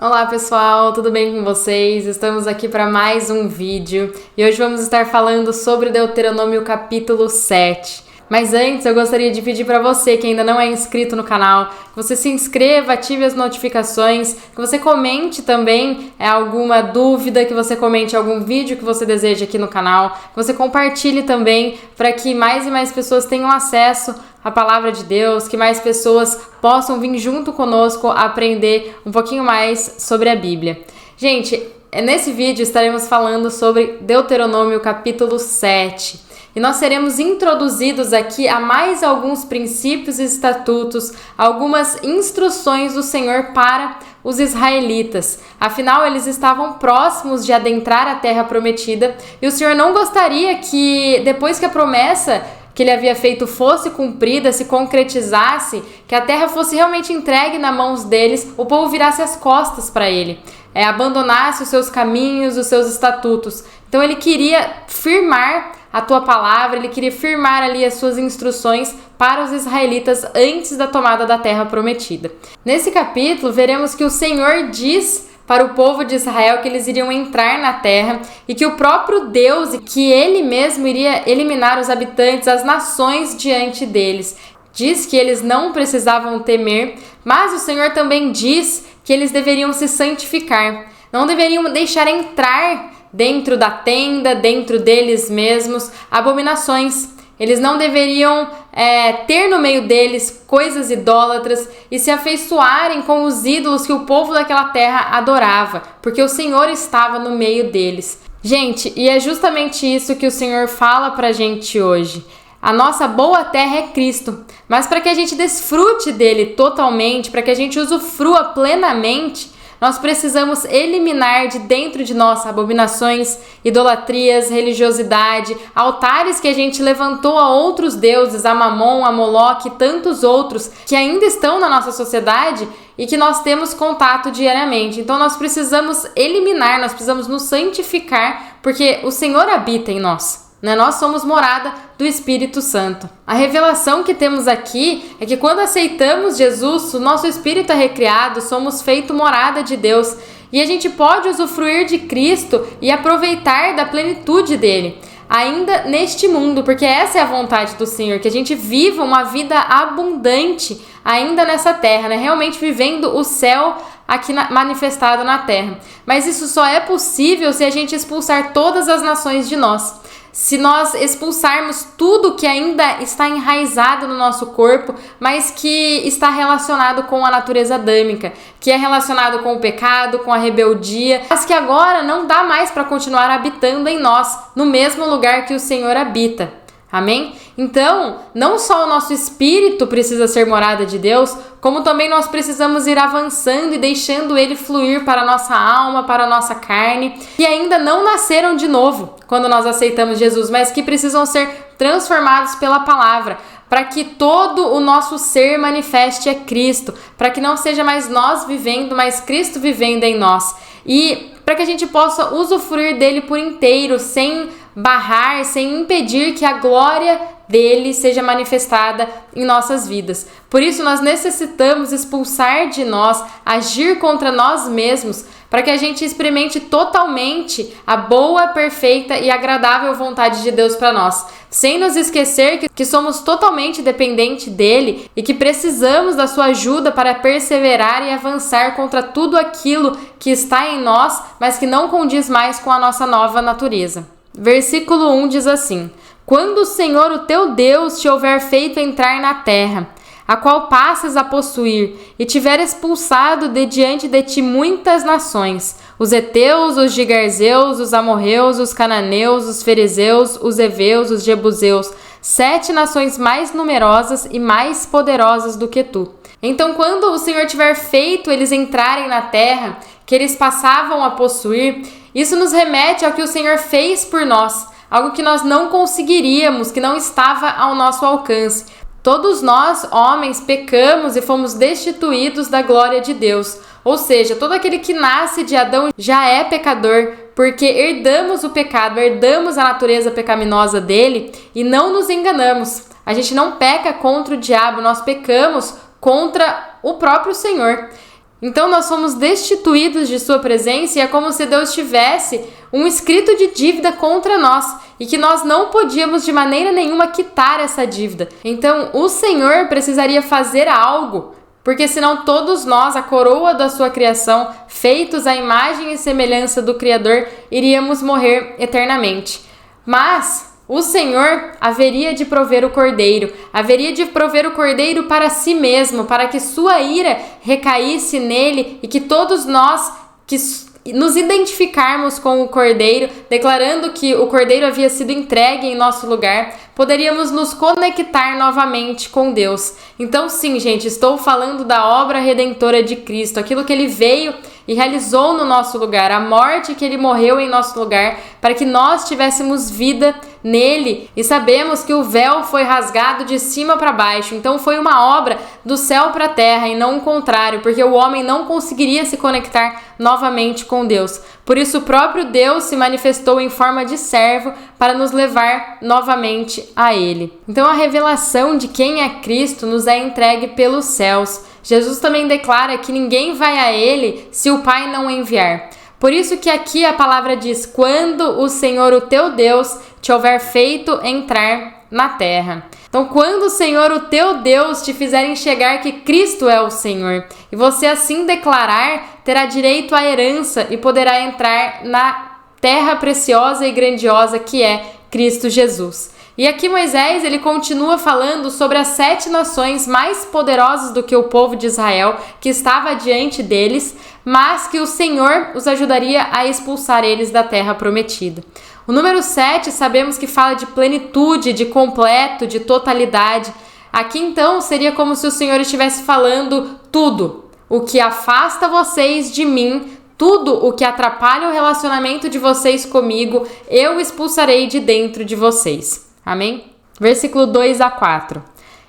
Olá pessoal, tudo bem com vocês? Estamos aqui para mais um vídeo e hoje vamos estar falando sobre Deuteronômio capítulo 7. Mas antes eu gostaria de pedir para você que ainda não é inscrito no canal, que você se inscreva, ative as notificações, que você comente também alguma dúvida, que você comente algum vídeo que você deseja aqui no canal, que você compartilhe também para que mais e mais pessoas tenham acesso à palavra de Deus, que mais pessoas possam vir junto conosco aprender um pouquinho mais sobre a Bíblia. Gente, nesse vídeo estaremos falando sobre Deuteronômio capítulo 7. E nós seremos introduzidos aqui a mais alguns princípios e estatutos, algumas instruções do Senhor para os israelitas. Afinal, eles estavam próximos de adentrar a terra prometida e o Senhor não gostaria que, depois que a promessa que ele havia feito fosse cumprida, se concretizasse, que a terra fosse realmente entregue nas mãos deles, o povo virasse as costas para ele, abandonasse os seus caminhos, os seus estatutos. Então ele queria firmar a tua palavra, ele queria firmar ali as suas instruções para os israelitas antes da tomada da terra prometida. Nesse capítulo, veremos que o Senhor diz para o povo de Israel que eles iriam entrar na terra e que o próprio Deus, que ele mesmo iria eliminar os habitantes, as nações diante deles. Diz que eles não precisavam temer, mas o Senhor também diz que eles deveriam se santificar, não deveriam deixar entrar dentro da tenda, dentro deles mesmos, abominações. Eles não deveriam ter no meio deles coisas idólatras e se afeiçoarem com os ídolos que o povo daquela terra adorava, porque o Senhor estava no meio deles. Gente, e é justamente isso que o Senhor fala pra gente hoje. A nossa boa terra é Cristo, mas para que a gente desfrute dele totalmente, para que a gente usufrua plenamente, nós precisamos eliminar de dentro de nós abominações, idolatrias, religiosidade, altares que a gente levantou a outros deuses, a Mamon, a Moloque e tantos outros que ainda estão na nossa sociedade e que nós temos contato diariamente. Então nós precisamos eliminar, nós precisamos nos santificar, porque o Senhor habita em nós. Nós somos morada do Espírito Santo. A revelação que temos aqui é que quando aceitamos Jesus, o nosso espírito é recriado, somos feito morada de Deus e a gente pode usufruir de Cristo e aproveitar da plenitude dele, ainda neste mundo, porque essa é a vontade do Senhor, que a gente viva uma vida abundante ainda nessa terra, realmente vivendo o céu aqui manifestado na terra. Mas isso só é possível se a gente expulsar todas as nações de nós. Se nós expulsarmos tudo que ainda está enraizado no nosso corpo, mas que está relacionado com a natureza adâmica, que é relacionado com o pecado, com a rebeldia, mas que agora não dá mais para continuar habitando em nós, no mesmo lugar que o Senhor habita. Amém? Então, não só o nosso espírito precisa ser morada de Deus, como também nós precisamos ir avançando e deixando ele fluir para a nossa alma, para a nossa carne, que ainda não nasceram de novo quando nós aceitamos Jesus, mas que precisam ser transformados pela palavra, para que todo o nosso ser manifeste a Cristo, para que não seja mais nós vivendo, mas Cristo vivendo em nós. E para que a gente possa usufruir dele por inteiro, sem barrar, sem impedir que a glória dele seja manifestada em nossas vidas. Por isso nós necessitamos expulsar de nós, agir contra nós mesmos, para que a gente experimente totalmente a boa, perfeita e agradável vontade de Deus para nós, sem nos esquecer que somos totalmente dependentes dele e que precisamos da sua ajuda para perseverar e avançar contra tudo aquilo que está em nós, mas que não condiz mais com a nossa nova natureza. Versículo 1 diz assim: quando o Senhor, o teu Deus, te houver feito entrar na terra, a qual passas a possuir, e tiver expulsado de diante de ti muitas nações, os heteus, os gigarzeus, os amorreus, os cananeus, os ferezeus, os heveus, os jebuseus, 7 nações mais numerosas e mais poderosas do que tu. Então, quando o Senhor tiver feito eles entrarem na terra, que eles passavam a possuir, isso nos remete ao que o Senhor fez por nós, algo que nós não conseguiríamos, que não estava ao nosso alcance. Todos nós, homens, pecamos e fomos destituídos da glória de Deus. Ou seja, todo aquele que nasce de Adão já é pecador, porque herdamos o pecado, herdamos a natureza pecaminosa dele e não nos enganamos. A gente não peca contra o diabo, nós pecamos contra o próprio Senhor. Então nós fomos destituídos de sua presença e é como se Deus tivesse um escrito de dívida contra nós e que nós não podíamos de maneira nenhuma quitar essa dívida. Então o Senhor precisaria fazer algo, porque senão todos nós, a coroa da sua criação, feitos à imagem e semelhança do Criador, iríamos morrer eternamente. Mas o Senhor haveria de prover o cordeiro para si mesmo, para que sua ira recaísse nele e que todos nós que nos identificarmos com o cordeiro, declarando que o cordeiro havia sido entregue em nosso lugar, poderíamos nos conectar novamente com Deus. Então sim, gente, estou falando da obra redentora de Cristo, aquilo que ele veio e realizou no nosso lugar, a morte que ele morreu em nosso lugar, para que nós tivéssemos vida nele, e sabemos que o véu foi rasgado de cima para baixo, então foi uma obra do céu para a terra e não o contrário, porque o homem não conseguiria se conectar novamente com Deus. Por isso o próprio Deus se manifestou em forma de servo para nos levar novamente a ele. Então a revelação de quem é Cristo nos é entregue pelos céus. Jesus também declara que ninguém vai a ele se o Pai não o enviar. Por isso que aqui a palavra diz: quando o Senhor, o teu Deus, te houver feito entrar na terra. Então, quando o Senhor, o teu Deus, te fizer enxergar que Cristo é o Senhor, e você assim declarar, terá direito à herança e poderá entrar na terra preciosa e grandiosa que é Cristo Jesus. E aqui Moisés, ele continua falando sobre as 7 nações mais poderosas do que o povo de Israel, que estava diante deles, mas que o Senhor os ajudaria a expulsar eles da terra prometida. O número 7 sabemos que fala de plenitude, de completo, de totalidade. Aqui então seria como se o Senhor estivesse falando tudo o que afasta vocês de mim, tudo o que atrapalha o relacionamento de vocês comigo, eu expulsarei de dentro de vocês. Amém? Versículo 2-4.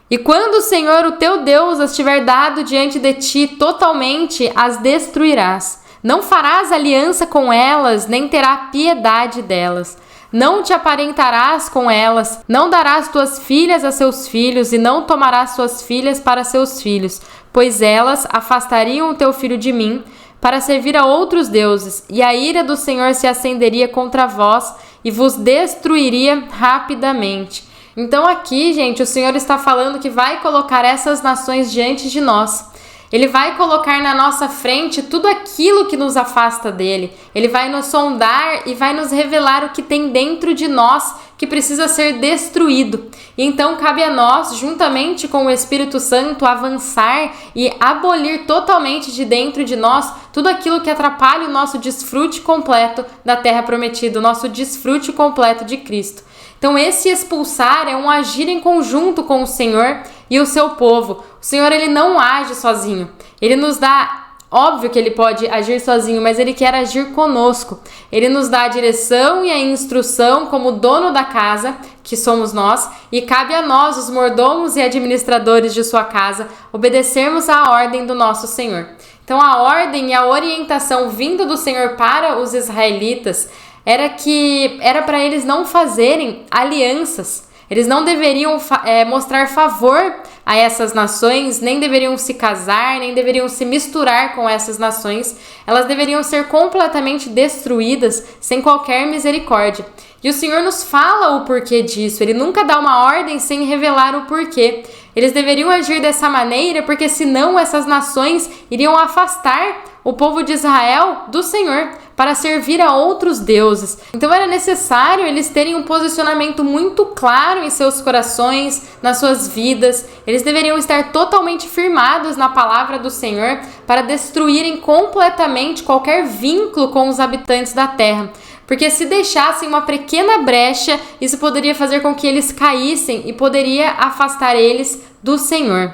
E quando o Senhor, o teu Deus, as tiver dado diante de ti, totalmente as destruirás. Não farás aliança com elas, nem terá piedade delas. Não te aparentarás com elas, não darás tuas filhas a seus filhos, e não tomarás suas filhas para seus filhos, pois elas afastariam o teu filho de mim, para servir a outros deuses, e a ira do Senhor se acenderia contra vós, e vos destruiria rapidamente. Então aqui, gente, o Senhor está falando que vai colocar essas nações diante de nós. Ele vai colocar na nossa frente tudo aquilo que nos afasta dele. Ele vai nos sondar e vai nos revelar o que tem dentro de nós que precisa ser destruído. E então cabe a nós, juntamente com o Espírito Santo, avançar e abolir totalmente de dentro de nós tudo aquilo que atrapalha o nosso desfrute completo da terra prometida, o nosso desfrute completo de Cristo. Então esse expulsar é um agir em conjunto com o Senhor e o seu povo. O Senhor, ele não age sozinho. Ele nos dá, óbvio que ele pode agir sozinho, mas ele quer agir conosco. Ele nos dá a direção e a instrução como dono da casa, que somos nós, e cabe a nós, os mordomos e administradores de sua casa, obedecermos à ordem do nosso Senhor. Então a ordem e a orientação vinda do Senhor para os israelitas era para eles não fazerem alianças. Eles não deveriam mostrar favor a essas nações, nem deveriam se casar, nem deveriam se misturar com essas nações. Elas deveriam ser completamente destruídas sem qualquer misericórdia. E o Senhor nos fala o porquê disso. Ele nunca dá uma ordem sem revelar o porquê. Eles deveriam agir dessa maneira porque senão essas nações iriam afastar o povo de Israel do Senhor para servir a outros deuses. Então era necessário eles terem um posicionamento muito claro em seus corações, nas suas vidas. Eles deveriam estar totalmente firmados na palavra do Senhor para destruírem completamente qualquer vínculo com os habitantes da terra. Porque se deixassem uma pequena brecha, isso poderia fazer com que eles caíssem e poderia afastar eles do Senhor.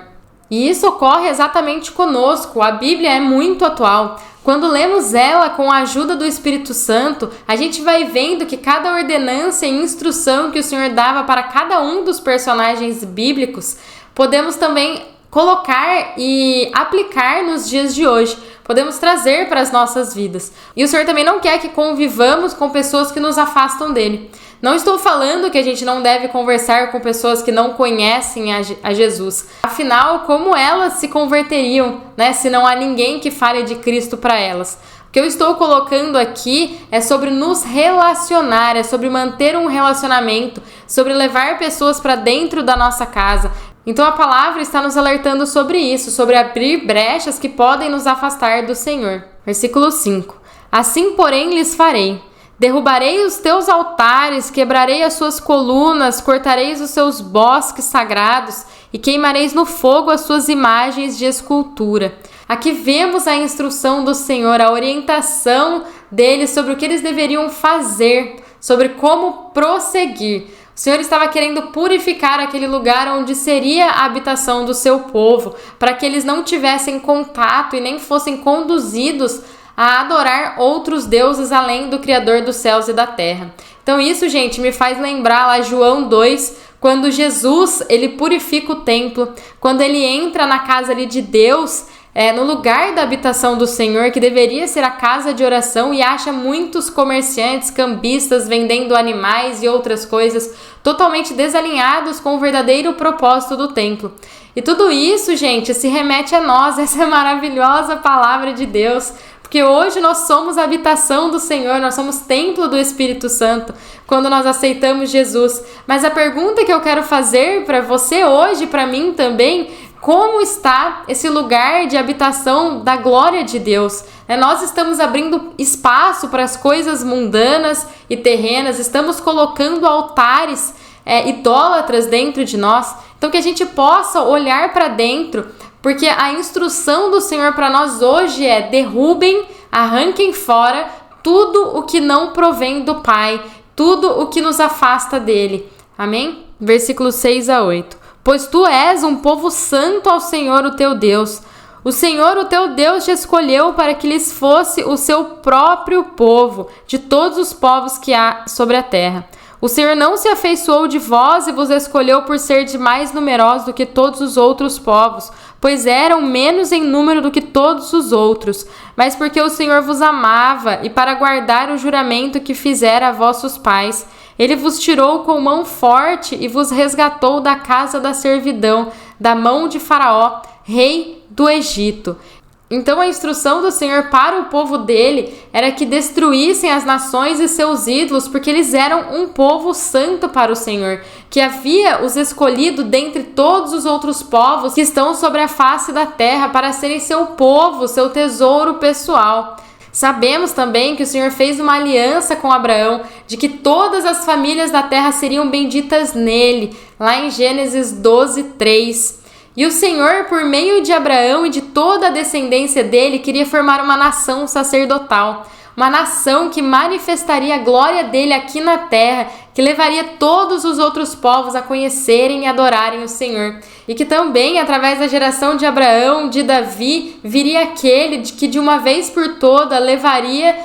E isso ocorre exatamente conosco. A Bíblia é muito atual. Quando lemos ela com a ajuda do Espírito Santo, a gente vai vendo que cada ordenança e instrução que o Senhor dava para cada um dos personagens bíblicos, podemos também colocar e aplicar nos dias de hoje. Podemos trazer para as nossas vidas. E o Senhor também não quer que convivamos com pessoas que nos afastam dele. Não estou falando que a gente não deve conversar com pessoas que não conhecem a Jesus. Afinal, como elas se converteriam, né, se não há ninguém que fale de Cristo para elas? O que eu estou colocando aqui é sobre nos relacionar, é sobre manter um relacionamento, sobre levar pessoas para dentro da nossa casa. Então a palavra está nos alertando sobre isso, sobre abrir brechas que podem nos afastar do Senhor. Versículo 5. Assim, porém, lhes farei. Derrubarei os teus altares, quebrarei as suas colunas, cortareis os seus bosques sagrados e queimareis no fogo as suas imagens de escultura. Aqui vemos a instrução do Senhor, a orientação dele sobre o que eles deveriam fazer, sobre como prosseguir. O Senhor estava querendo purificar aquele lugar onde seria a habitação do seu povo, para que eles não tivessem contato e nem fossem conduzidos a adorar outros deuses além do Criador dos céus e da terra. Então isso, gente, me faz lembrar lá João 2, quando Jesus, ele purifica o templo, quando ele entra na casa ali de Deus, no lugar da habitação do Senhor, que deveria ser a casa de oração, e acha muitos comerciantes, cambistas, vendendo animais e outras coisas, totalmente desalinhados com o verdadeiro propósito do templo. E tudo isso, gente, se remete a nós, essa maravilhosa palavra de Deus, porque hoje nós somos a habitação do Senhor, nós somos templo do Espírito Santo, quando nós aceitamos Jesus. Mas a pergunta que eu quero fazer para você hoje, para mim também, como está esse lugar de habitação da glória de Deus? Nós estamos abrindo espaço para as coisas mundanas e terrenas, estamos colocando altares idólatras dentro de nós. Então que a gente possa olhar para dentro, porque a instrução do Senhor para nós hoje é: derrubem, arranquem fora tudo o que não provém do Pai, tudo o que nos afasta dele. Amém? Versículos 6 a 8. Pois tu és um povo santo ao Senhor, o teu Deus. O Senhor, o teu Deus, te escolheu para que lhes fosse o seu próprio povo, de todos os povos que há sobre a terra. O Senhor não se afeiçoou de vós e vos escolheu por ser de mais numerosos do que todos os outros povos, pois eram menos em número do que todos os outros, mas porque o Senhor vos amava e para guardar o juramento que fizera a vossos pais. Ele vos tirou com mão forte e vos resgatou da casa da servidão, da mão de Faraó, rei do Egito. Então a instrução do Senhor para o povo dele era que destruíssem as nações e seus ídolos, porque eles eram um povo santo para o Senhor, que havia os escolhido dentre todos os outros povos que estão sobre a face da terra para serem seu povo, seu tesouro pessoal. Sabemos também que o Senhor fez uma aliança com Abraão, de que todas as famílias da terra seriam benditas nele, lá em Gênesis 12, 3. E o Senhor, por meio de Abraão e de toda a descendência dele, queria formar uma nação sacerdotal, uma nação que manifestaria a glória dele aqui na terra, que levaria todos os outros povos a conhecerem e adorarem o Senhor. E que também, através da geração de Abraão, de Davi, viria aquele que de uma vez por toda levaria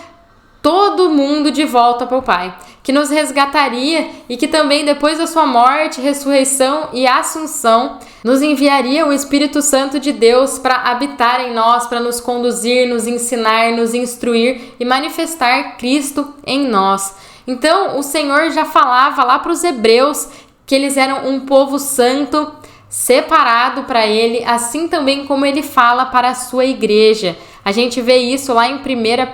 todo mundo de volta para o Pai, que nos resgataria e que também depois da sua morte, ressurreição e assunção, nos enviaria o Espírito Santo de Deus para habitar em nós, para nos conduzir, nos ensinar, nos instruir e manifestar Cristo em nós. Então, o Senhor já falava lá para os hebreus que eles eram um povo santo, separado para ele, assim também como ele fala para a sua igreja. A gente vê isso lá em 1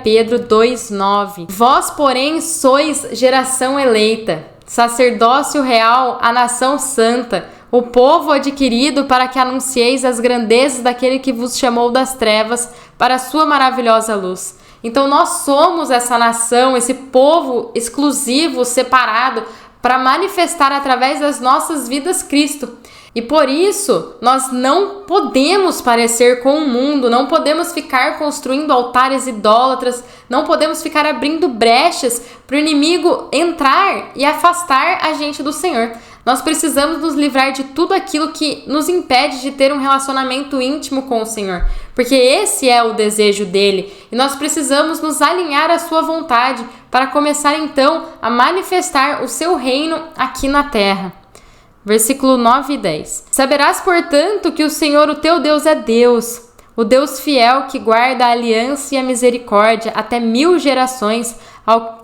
Pedro 2,9. Vós, porém, sois geração eleita, sacerdócio real, a nação santa, o povo adquirido para que anuncieis as grandezas daquele que vos chamou das trevas para a sua maravilhosa luz. Então nós somos essa nação, esse povo exclusivo, separado, para manifestar através das nossas vidas Cristo. E por isso, nós não podemos parecer com o mundo, não podemos ficar construindo altares idólatras, não podemos ficar abrindo brechas para o inimigo entrar e afastar a gente do Senhor. Nós precisamos nos livrar de tudo aquilo que nos impede de ter um relacionamento íntimo com o Senhor, porque esse é o desejo dele, e nós precisamos nos alinhar à sua vontade para começar então a manifestar o seu reino aqui na terra. Versículo 9 e 10. Saberás, portanto, que o Senhor, o teu Deus, é Deus, o Deus fiel que guarda a aliança e a misericórdia até 1000 gerações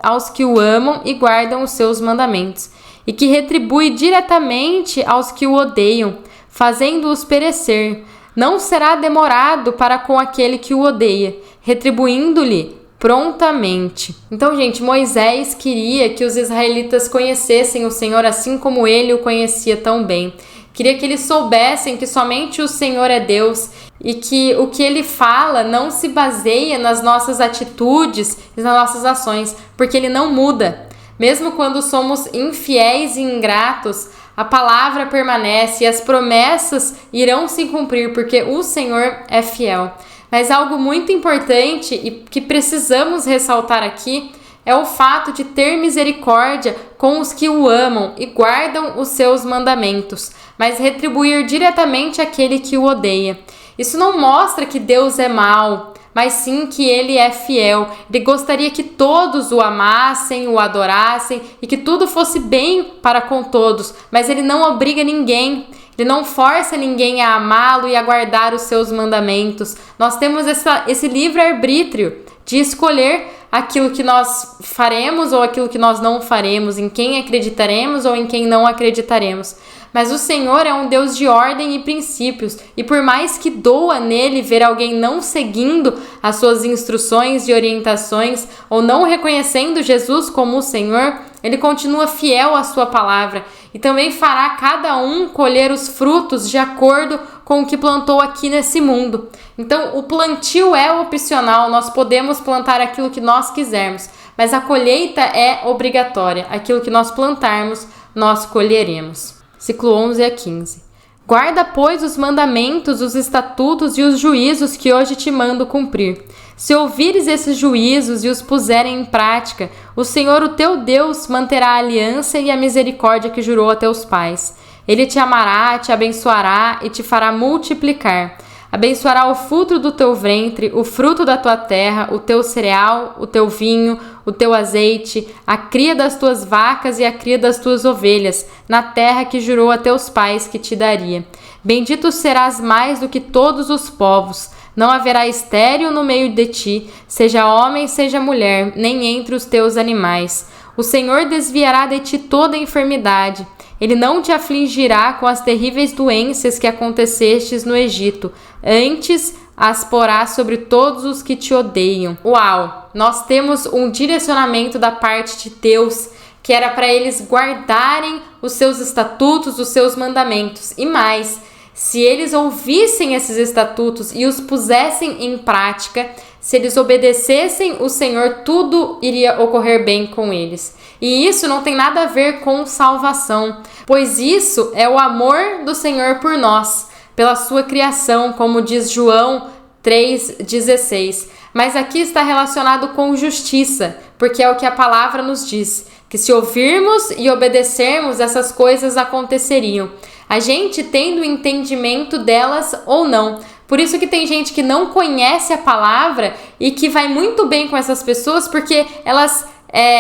aos que o amam e guardam os seus mandamentos, e que retribui diretamente aos que o odeiam, fazendo-os perecer. Não será demorado para com aquele que o odeia, retribuindo-lhe prontamente. Então, gente, Moisés queria que os israelitas conhecessem o Senhor assim como ele o conhecia tão bem. Queria que eles soubessem que somente o Senhor é Deus e que o que ele fala não se baseia nas nossas atitudes e nas nossas ações, porque ele não muda. Mesmo quando somos infiéis e ingratos, a palavra permanece e as promessas irão se cumprir, porque o Senhor é fiel. Mas algo muito importante e que precisamos ressaltar aqui é o fato de ter misericórdia com os que o amam e guardam os seus mandamentos, mas retribuir diretamente aquele que o odeia. Isso não mostra que Deus é mau, mas sim que ele é fiel. Ele gostaria que todos o amassem, o adorassem e que tudo fosse bem para com todos, mas ele não obriga ninguém. Ele não força ninguém a amá-lo e a guardar os seus mandamentos. Nós temos esse livre-arbítrio de escolher aquilo que nós faremos ou aquilo que nós não faremos, em quem acreditaremos ou em quem não acreditaremos. Mas o Senhor é um Deus de ordem e princípios, e por mais que doa nele ver alguém não seguindo as suas instruções e orientações ou não reconhecendo Jesus como o Senhor, ele continua fiel à sua palavra e também fará cada um colher os frutos de acordo com o que plantou aqui nesse mundo. Então, o plantio é opcional, nós podemos plantar aquilo que nós quisermos, mas a colheita é obrigatória. Aquilo que nós plantarmos, nós colheremos. Versículo 11 a 15. Guarda, pois, os mandamentos, os estatutos e os juízos que hoje te mando cumprir. Se ouvires esses juízos e os puserem em prática, o Senhor, o teu Deus, manterá a aliança e a misericórdia que jurou a teus pais. Ele te amará, te abençoará e te fará multiplicar. Abençoará o fruto do teu ventre, o fruto da tua terra, o teu cereal, o teu vinho, o teu azeite, a cria das tuas vacas e a cria das tuas ovelhas, na terra que jurou a teus pais que te daria. Bendito serás mais do que todos os povos. Não haverá estéril no meio de ti, seja homem, seja mulher, nem entre os teus animais. O Senhor desviará de ti toda enfermidade. Ele não te afligirá com as terríveis doenças que acontecestes no Egito. Antes as porá sobre todos os que te odeiam. Uau! Nós temos um direcionamento da parte de Deus, que era para eles guardarem os seus estatutos, os seus mandamentos. E mais, se eles ouvissem esses estatutos e os pusessem em prática, se eles obedecessem o Senhor, tudo iria ocorrer bem com eles. E isso não tem nada a ver com salvação, pois isso é o amor do Senhor por nós, pela sua criação, como diz João 3,16. Mas aqui está relacionado com justiça, porque é o que a palavra nos diz, que se ouvirmos e obedecermos, essas coisas aconteceriam. A gente tendo entendimento delas ou não. Por isso que tem gente que não conhece a palavra e que vai muito bem com essas pessoas, porque elas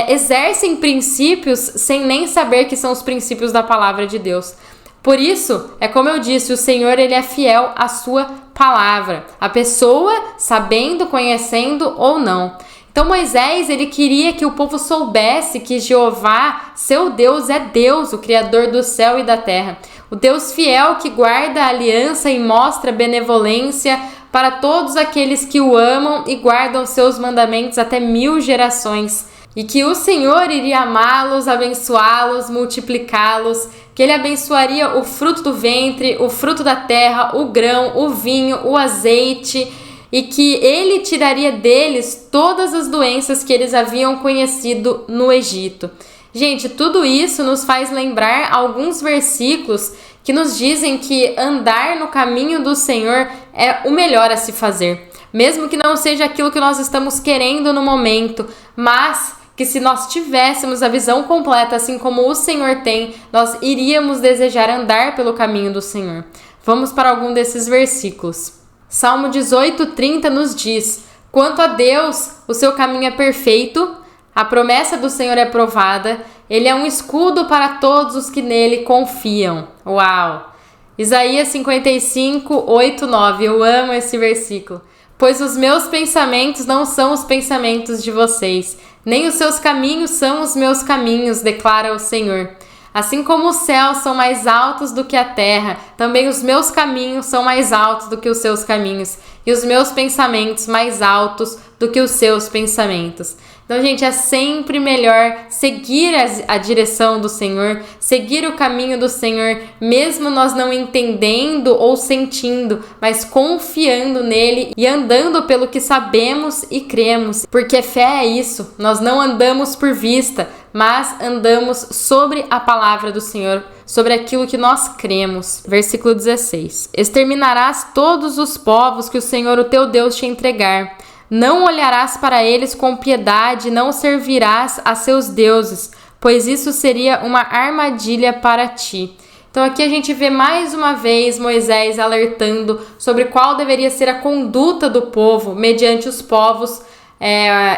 exercem princípios sem nem saber que são os princípios da palavra de Deus. Por isso, é como eu disse, o Senhor ele é fiel à sua palavra. A pessoa sabendo, conhecendo ou não. Então Moisés, ele queria que o povo soubesse que Jeová, seu Deus, é Deus, o Criador do céu e da terra. O Deus fiel que guarda a aliança e mostra benevolência para todos aqueles que o amam e guardam seus mandamentos até 1000 gerações. E que o Senhor iria amá-los, abençoá-los, multiplicá-los, que ele abençoaria o fruto do ventre, o fruto da terra, o grão, o vinho, o azeite, e que ele tiraria deles todas as doenças que eles haviam conhecido no Egito. Gente, tudo isso nos faz lembrar alguns versículos que nos dizem que andar no caminho do Senhor é o melhor a se fazer. Mesmo que não seja aquilo que nós estamos querendo no momento, mas que se nós tivéssemos a visão completa, assim como o Senhor tem, nós iríamos desejar andar pelo caminho do Senhor. Vamos para algum desses versículos. Salmo 18:30 nos diz: quanto a Deus, o seu caminho é perfeito, a promessa do Senhor é provada, ele é um escudo para todos os que nele confiam. Uau! Isaías 55:8-9, eu amo esse versículo. Pois os meus pensamentos não são os pensamentos de vocês, nem os seus caminhos são os meus caminhos, declara o Senhor. Assim como os céus são mais altos do que a terra, também os meus caminhos são mais altos do que os seus caminhos, e os meus pensamentos mais altos do que os seus pensamentos. Então, gente, é sempre melhor seguir a direção do Senhor, seguir o caminho do Senhor, mesmo nós não entendendo ou sentindo, mas confiando nele e andando pelo que sabemos e cremos. Porque fé é isso, nós não andamos por vista, mas andamos sobre a palavra do Senhor, sobre aquilo que nós cremos. Versículo 16. Exterminarás todos os povos que o Senhor, o teu Deus, te entregar. Não olharás para eles com piedade, não servirás a seus deuses, pois isso seria uma armadilha para ti. Então aqui a gente vê mais uma vez Moisés alertando sobre qual deveria ser a conduta do povo mediante os povos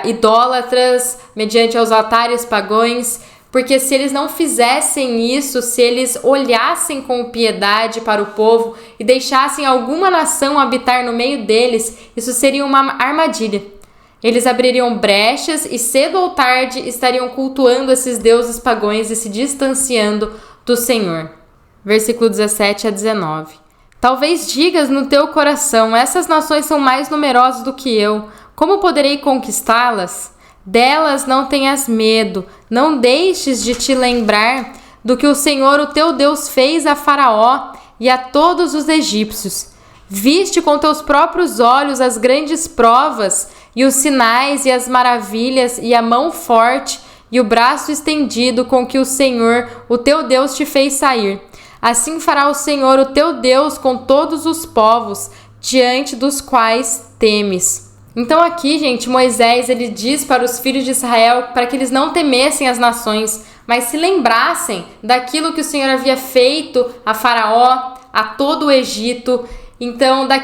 idólatras, mediante os altares pagãos, porque se eles não fizessem isso, se eles olhassem com piedade para o povo e deixassem alguma nação habitar no meio deles, isso seria uma armadilha. Eles abririam brechas e cedo ou tarde estariam cultuando esses deuses pagãos e se distanciando do Senhor. Versículo 17 a 19. Talvez digas no teu coração, essas nações são mais numerosas do que eu, como poderei conquistá-las? Delas não tenhas medo, não deixes de te lembrar do que o Senhor, o teu Deus, fez a Faraó e a todos os egípcios. Viste com teus próprios olhos as grandes provas e os sinais e as maravilhas e a mão forte e o braço estendido com que o Senhor, o teu Deus, te fez sair. Assim fará o Senhor, o teu Deus, com todos os povos diante dos quais temes. Então aqui, gente, Moisés ele diz para os filhos de Israel para que eles não temessem as nações, mas se lembrassem daquilo que o Senhor havia feito a Faraó, a todo o Egito, então da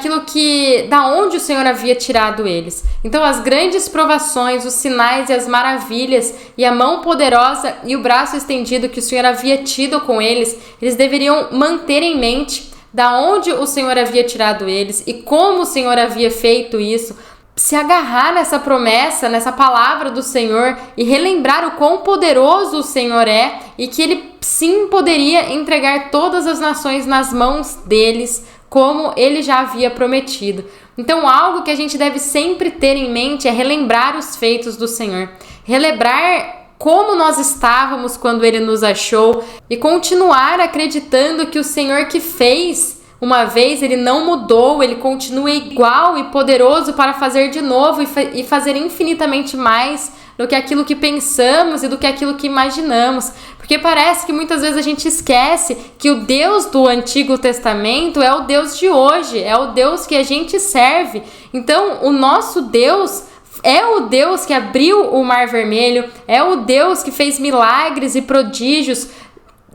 onde o Senhor havia tirado eles. Então as grandes provações, os sinais e as maravilhas e a mão poderosa e o braço estendido que o Senhor havia tido com eles, eles deveriam manter em mente da onde o Senhor havia tirado eles e como o Senhor havia feito isso, se agarrar nessa promessa, nessa palavra do Senhor e relembrar o quão poderoso o Senhor é e que ele sim poderia entregar todas as nações nas mãos deles, como ele já havia prometido. Então, algo que a gente deve sempre ter em mente é relembrar os feitos do Senhor, relembrar como nós estávamos quando ele nos achou e continuar acreditando que o Senhor que fez uma vez, ele não mudou, ele continua igual e poderoso para fazer de novo e fazer infinitamente mais do que aquilo que pensamos e do que aquilo que imaginamos. Porque parece que muitas vezes a gente esquece que o Deus do Antigo Testamento é o Deus de hoje, é o Deus que a gente serve. Então, o nosso Deus é o Deus que abriu o Mar Vermelho, é o Deus que fez milagres e prodígios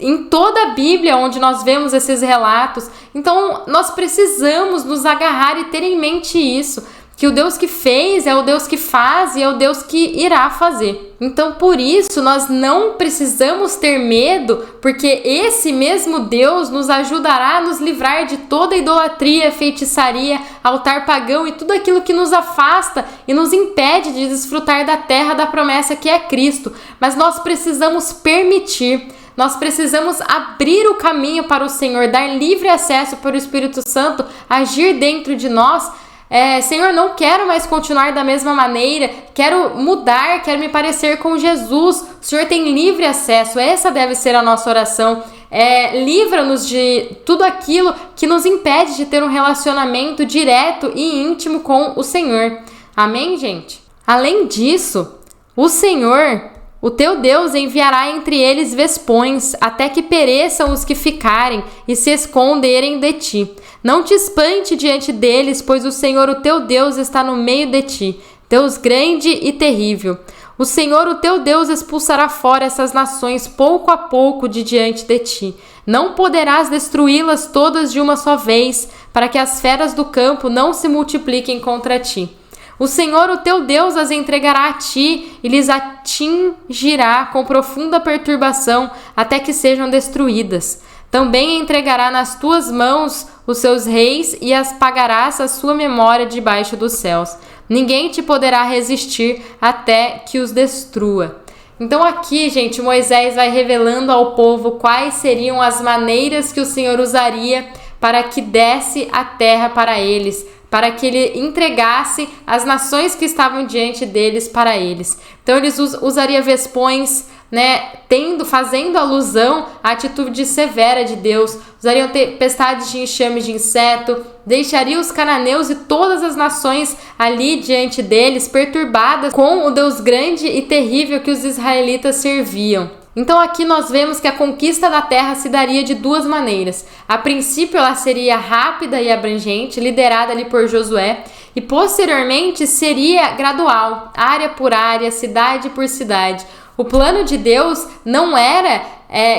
em toda a Bíblia, onde nós vemos esses relatos. Então, nós precisamos nos agarrar e ter em mente isso, que o Deus que fez é o Deus que faz e é o Deus que irá fazer. Então, por isso, nós não precisamos ter medo, porque esse mesmo Deus nos ajudará a nos livrar de toda idolatria, feitiçaria, altar pagão e tudo aquilo que nos afasta e nos impede de desfrutar da terra da promessa que é Cristo. Mas nós precisamos permitir, nós precisamos abrir o caminho para o Senhor, dar livre acesso para o Espírito Santo agir dentro de nós. Senhor, não quero mais continuar da mesma maneira, quero mudar, quero me parecer com Jesus. O Senhor tem livre acesso, essa deve ser a nossa oração. Livra-nos de tudo aquilo que nos impede de ter um relacionamento direto e íntimo com o Senhor. Amém, gente? Além disso, o Senhor, o teu Deus, enviará entre eles vespões, até que pereçam os que ficarem e se esconderem de ti. Não te espante diante deles, pois o Senhor, o teu Deus, está no meio de ti, Deus grande e terrível. O Senhor, o teu Deus, expulsará fora essas nações pouco a pouco de diante de ti. Não poderás destruí-las todas de uma só vez, para que as feras do campo não se multipliquem contra ti. O Senhor, o teu Deus, as entregará a ti e lhes atingirá com profunda perturbação até que sejam destruídas. Também entregará nas tuas mãos os seus reis e as pagarás a sua memória debaixo dos céus. Ninguém te poderá resistir até que os destrua. Então aqui, gente, Moisés vai revelando ao povo quais seriam as maneiras que o Senhor usaria para que desse a terra para eles, para que ele entregasse as nações que estavam diante deles para eles. Então eles usaria vespões, fazendo alusão à atitude severa de Deus, usariam tempestades de enxame de inseto, deixariam os cananeus e todas as nações ali diante deles perturbadas com o Deus grande e terrível que os israelitas serviam. Então aqui nós vemos que a conquista da terra se daria de duas maneiras. A princípio ela seria rápida e abrangente, liderada ali por Josué, e posteriormente seria gradual, área por área, cidade por cidade. O plano de Deus não era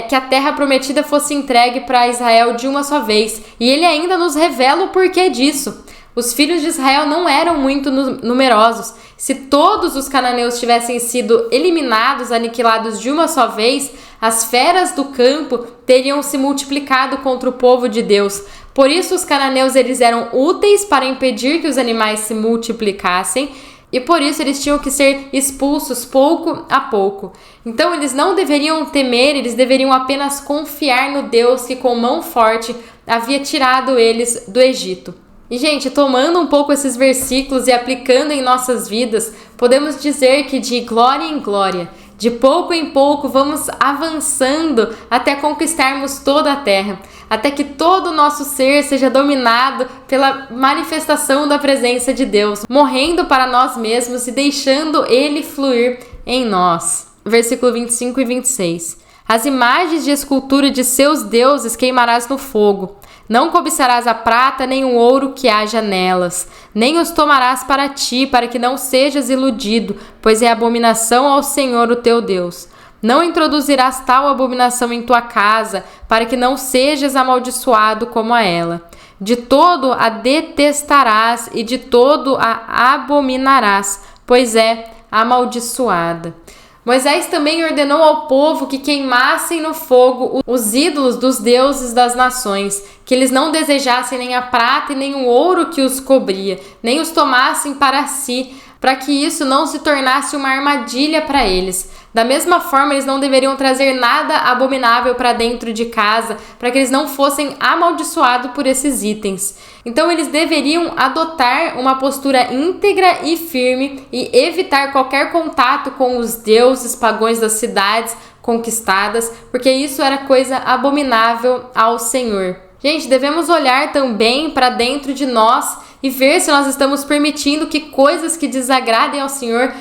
que a terra prometida fosse entregue para Israel de uma só vez. E ele ainda nos revela o porquê disso. Os filhos de Israel não eram muito numerosos. Se todos os cananeus tivessem sido eliminados, aniquilados de uma só vez, as feras do campo teriam se multiplicado contra o povo de Deus. Por isso os cananeus eles eram úteis para impedir que os animais se multiplicassem. E por isso eles tinham que ser expulsos pouco a pouco. Então eles não deveriam temer, eles deveriam apenas confiar no Deus que com mão forte havia tirado eles do Egito. E gente, tomando um pouco esses versículos e aplicando em nossas vidas, podemos dizer que de glória em glória, de pouco em pouco, vamos avançando até conquistarmos toda a terra, até que todo o nosso ser seja dominado pela manifestação da presença de Deus, morrendo para nós mesmos e deixando Ele fluir em nós. Versículo 25 e 26. As imagens de escultura de seus deuses queimarás no fogo. Não cobiçarás a prata nem o ouro que haja nelas, nem os tomarás para ti, para que não sejas iludido, pois é abominação ao Senhor o teu Deus. Não introduzirás tal abominação em tua casa, para que não sejas amaldiçoado como a ela. De todo a detestarás e de todo a abominarás, pois é amaldiçoada. Moisés também ordenou ao povo que queimassem no fogo os ídolos dos deuses das nações, que eles não desejassem nem a prata e nem o ouro que os cobria, nem os tomassem para si, para que isso não se tornasse uma armadilha para eles. Da mesma forma, eles não deveriam trazer nada abominável para dentro de casa, para que eles não fossem amaldiçoados por esses itens. Então, eles deveriam adotar uma postura íntegra e firme e evitar qualquer contato com os deuses pagãos das cidades conquistadas, porque isso era coisa abominável ao Senhor. Gente, devemos olhar também para dentro de nós e ver se nós estamos permitindo que coisas que desagradem ao Senhor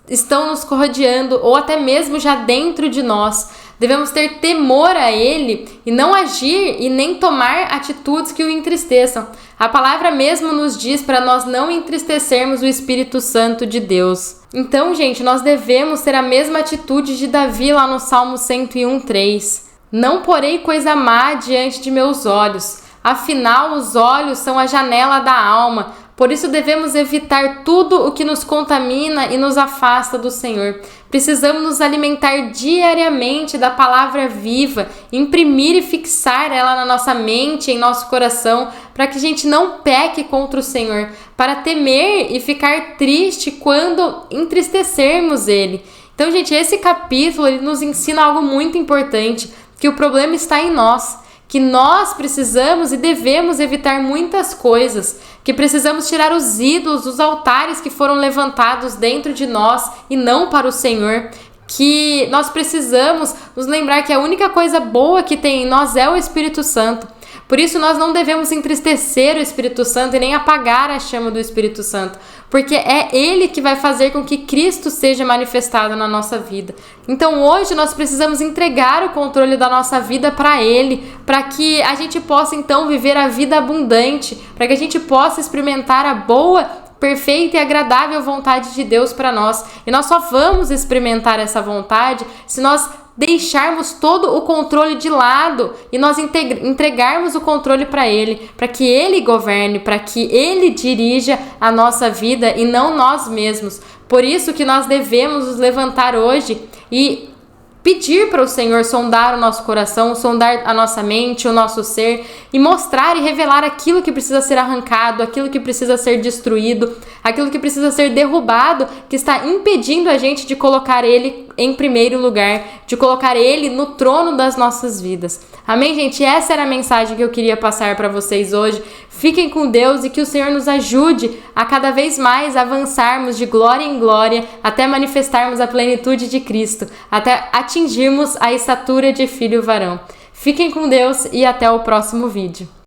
estão nos rodeando ou até mesmo já dentro de nós. Devemos ter temor a Ele e não agir e nem tomar atitudes que o entristeçam. A palavra mesmo nos diz para nós não entristecermos o Espírito Santo de Deus. Então, gente, nós devemos ter a mesma atitude de Davi lá no Salmo 101:3. Não porei coisa má diante de meus olhos. Afinal, os olhos são a janela da alma. Por isso devemos evitar tudo o que nos contamina e nos afasta do Senhor. Precisamos nos alimentar diariamente da palavra viva, imprimir e fixar ela na nossa mente, em nosso coração, para que a gente não peque contra o Senhor, para temer e ficar triste quando entristecermos Ele. Então, gente, esse capítulo ele nos ensina algo muito importante, que o problema está em nós, que nós precisamos e devemos evitar muitas coisas, que precisamos tirar os ídolos, os altares que foram levantados dentro de nós e não para o Senhor, que nós precisamos nos lembrar que a única coisa boa que tem em nós é o Espírito Santo. Por isso nós não devemos entristecer o Espírito Santo e nem apagar a chama do Espírito Santo, porque é Ele que vai fazer com que Cristo seja manifestado na nossa vida. Então hoje nós precisamos entregar o controle da nossa vida para Ele, para que a gente possa então viver a vida abundante, para que a gente possa experimentar a boa, perfeita e agradável vontade de Deus para nós. E nós só vamos experimentar essa vontade se nós deixarmos todo o controle de lado e nós entregarmos o controle para Ele, para que Ele governe, para que Ele dirija a nossa vida e não nós mesmos. Por isso que nós devemos nos levantar hoje e pedir para o Senhor sondar o nosso coração, sondar a nossa mente, o nosso ser e mostrar e revelar aquilo que precisa ser arrancado, aquilo que precisa ser destruído, aquilo que precisa ser derrubado, que está impedindo a gente de colocar Ele em primeiro lugar, de colocar Ele no trono das nossas vidas. Amém, gente? Essa era a mensagem que eu queria passar para vocês hoje. Fiquem com Deus e que o Senhor nos ajude a cada vez mais avançarmos de glória em glória até manifestarmos a plenitude de Cristo, até atingirmos a estatura de filho varão. Fiquem com Deus e até o próximo vídeo.